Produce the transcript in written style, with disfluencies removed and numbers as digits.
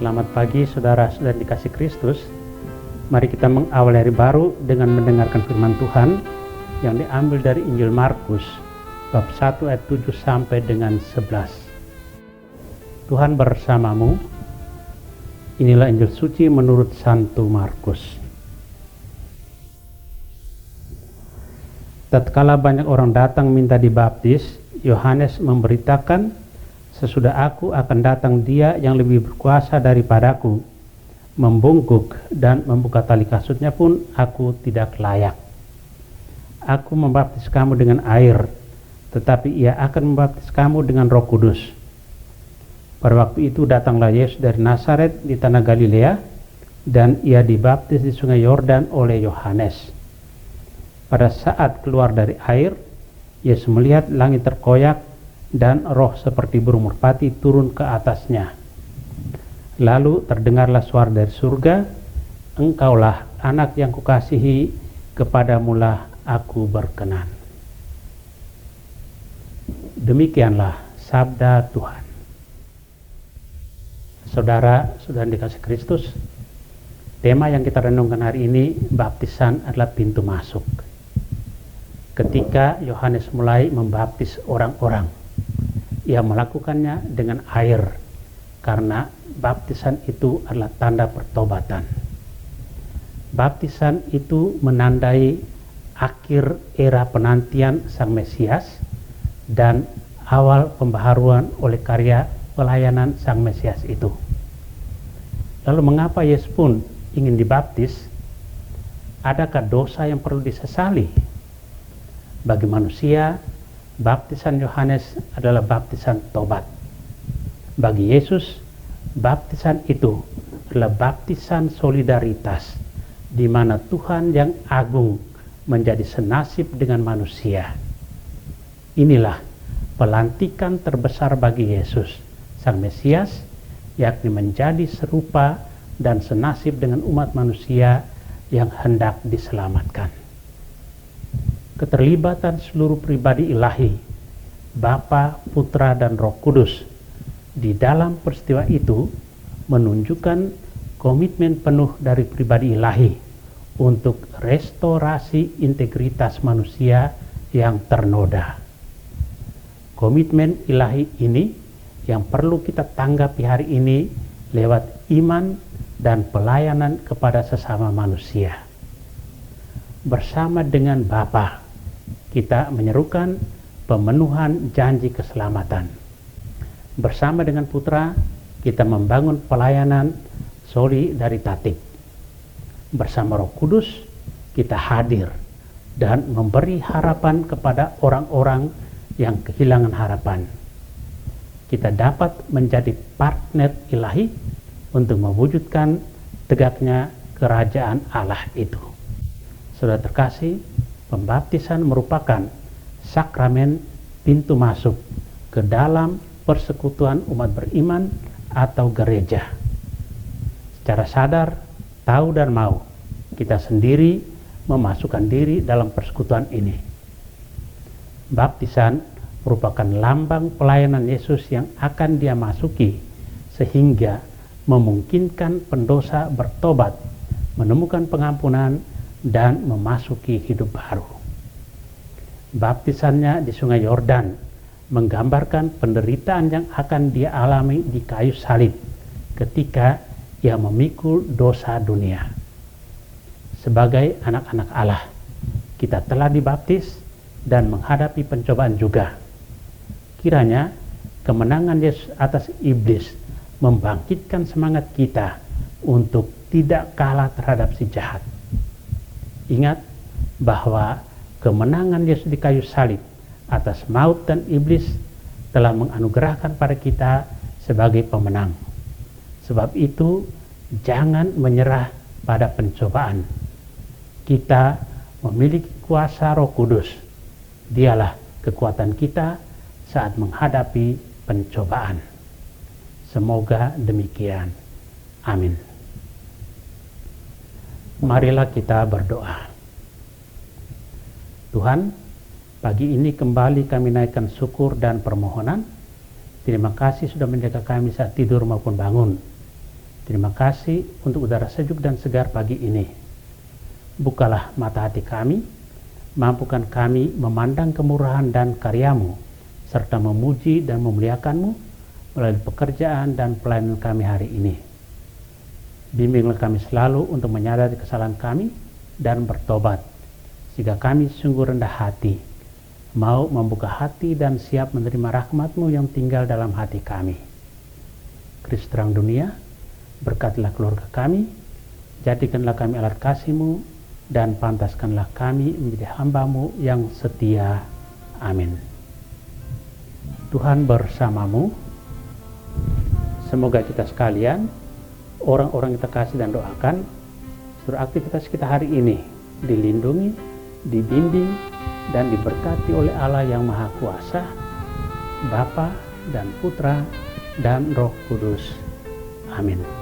Selamat pagi saudara-saudara dikasih Kristus. Mari kita mengawali hari baru dengan mendengarkan firman Tuhan yang diambil dari Injil Markus bab 1 ayat 7 sampai dengan 11. Tuhan bersamamu. Inilah Injil suci menurut Santo Markus. Tatkala banyak orang datang minta dibaptis, Yohanes memberitakan, "Sesudah aku akan datang Dia yang lebih berkuasa daripadaku. Membungkuk dan membuka tali kasutnya pun aku tidak layak. Aku membaptis kamu dengan air, tetapi Ia akan membaptis kamu dengan Roh Kudus." Pada waktu itu datanglah Yesus dari Nazaret di tanah Galilea, dan Ia dibaptis di sungai Yordan oleh Yohanes. Pada saat keluar dari air, Yesus melihat langit terkoyak dan roh seperti burung merpati turun ke atasnya. Lalu terdengarlah suara dari surga, "Engkaulah anak yang kukasihi, kepadamulah aku berkenan." Demikianlah sabda Tuhan. Saudara-saudara dikasih Kristus, tema yang kita renungkan hari ini, baptisan adalah pintu masuk. Ketika Yohanes mulai membaptis orang-orang, ia melakukannya dengan air, karena baptisan itu adalah tanda pertobatan. Baptisan itu menandai akhir era penantian Sang Mesias dan awal pembaharuan oleh karya pelayanan Sang Mesias itu. Lalu mengapa Yesus pun ingin dibaptis? Adakah dosa yang perlu disesali? Bagi manusia, baptisan Yohanes adalah baptisan tobat. Bagi Yesus, baptisan itu adalah baptisan solidaritas, di mana Tuhan yang agung menjadi senasib dengan manusia. Inilah pelantikan terbesar bagi Yesus, Sang Mesias, yakni menjadi serupa dan senasib dengan umat manusia yang hendak diselamatkan. Keterlibatan seluruh pribadi ilahi, Bapa, Putra, dan Roh Kudus di dalam peristiwa itu menunjukkan komitmen penuh dari pribadi ilahi untuk restorasi integritas manusia yang ternoda. Komitmen ilahi ini yang perlu kita tanggapi hari ini lewat iman dan pelayanan kepada sesama manusia. Bersama dengan Bapa, kita menyerukan pemenuhan janji keselamatan. Bersama dengan Putra, kita membangun pelayanan solidaritatif. Bersama Roh Kudus, kita hadir dan memberi harapan kepada orang-orang yang kehilangan harapan. Kita dapat menjadi partner ilahi untuk mewujudkan tegaknya kerajaan Allah itu. Saudara terkasih, pembaptisan merupakan sakramen pintu masuk ke dalam persekutuan umat beriman atau gereja. Secara sadar, tahu dan mau, kita sendiri memasukkan diri dalam persekutuan ini. Baptisan merupakan lambang pelayanan Yesus yang akan Dia masuki, sehingga memungkinkan pendosa bertobat, menemukan pengampunan, dan memasuki hidup baru. Baptisannya di sungai Yordan menggambarkan penderitaan yang akan Dia alami di kayu salib ketika Ia memikul dosa dunia. Sebagai anak-anak Allah, kita telah dibaptis dan menghadapi pencobaan juga. Kiranya kemenangan Yesus atas iblis membangkitkan semangat kita untuk tidak kalah terhadap si jahat. Ingat bahwa kemenangan Yesus di kayu salib atas maut dan iblis telah menganugerahkan pada kita sebagai pemenang. Sebab itu, jangan menyerah pada pencobaan. Kita memiliki kuasa Roh Kudus. Dialah kekuatan kita saat menghadapi pencobaan. Semoga demikian. Amin. Marilah kita berdoa. Tuhan, pagi ini kembali kami naikkan syukur dan permohonan. Terima kasih sudah menjaga kami saat tidur maupun bangun. Terima kasih untuk udara sejuk dan segar pagi ini. Bukalah mata hati kami, mampukan kami memandang kemurahan dan karya-Mu, serta memuji dan memuliakan-Mu melalui pekerjaan dan pelayanan kami hari ini. Bimbinglah kami selalu untuk menyadari kesalahan kami dan bertobat, sehingga kami sungguh rendah hati, mau membuka hati dan siap menerima rahmat-Mu yang tinggal dalam hati kami. Kristus terang dunia, berkatilah keluarga kami, jadikanlah kami alat kasih-Mu, dan pantaskanlah kami menjadi hamba-Mu yang setia. Amin. Tuhan bersamamu. Semoga kita sekalian, orang-orang kita kasih dan doakan, seluruh aktivitas kita hari ini dilindungi, dibimbing, dan diberkati oleh Allah yang Maha Kuasa, Bapa dan Putra dan Roh Kudus. Amin.